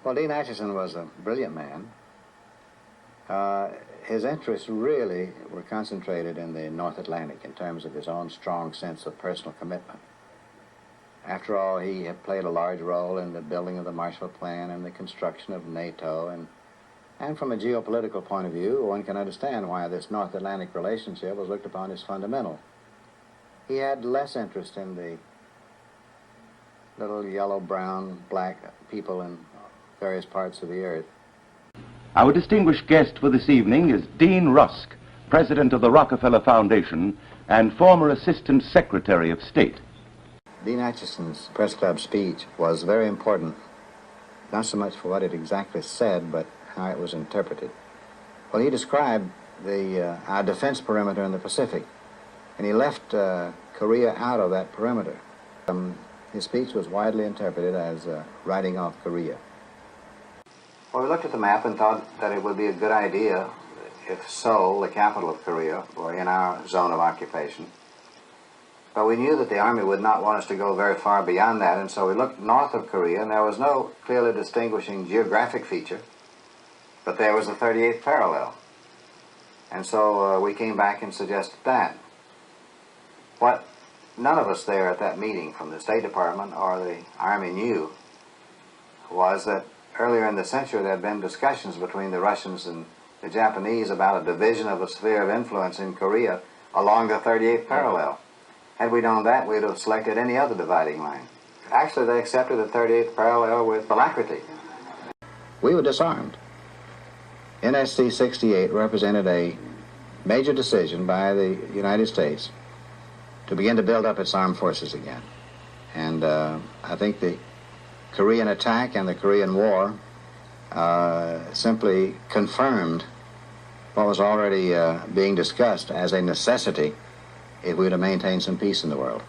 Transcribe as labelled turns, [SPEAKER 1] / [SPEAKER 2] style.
[SPEAKER 1] Well, Dean Acheson was a brilliant man. His interests really were concentrated in the North Atlantic in terms of his own strong sense of personal commitment. After all, he had played a large role in the building of the Marshall Plan and the construction of NATO, and from a geopolitical point of view, one can understand why this North Atlantic relationship was looked upon as fundamental. He had less interest in the little yellow, brown, black people in various parts of the earth.
[SPEAKER 2] Our distinguished guest for this evening is Dean Rusk, President of the Rockefeller Foundation and former Assistant Secretary of State.
[SPEAKER 1] Dean Acheson's press club speech was very important, not so much for what it exactly said, but how it was interpreted. Well, he described our defense perimeter in the Pacific, and he left Korea out of that perimeter. His speech was widely interpreted as writing off Korea. Well, we looked at the map and thought that it would be a good idea if Seoul, the capital of Korea, were in our zone of occupation. But we knew that the Army would not want us to go very far beyond that, and so we looked north of Korea, and there was no clearly distinguishing geographic feature, but there was the 38th parallel. And so we came back and suggested that. What none of us there at that meeting from the State Department or the Army knew was that earlier in the century there had been discussions between the Russians and the Japanese about a division of the sphere of influence in Korea along the 38th parallel. Had we known that, we'd have selected any other dividing line. Actually, they accepted the 38th parallel with alacrity. We were disarmed. NSC 68 represented a major decision by the United States to begin to build up its armed forces again. And I think the Korean attack and the Korean War simply confirmed what was already being discussed as a necessity if we were to maintain some peace in the world.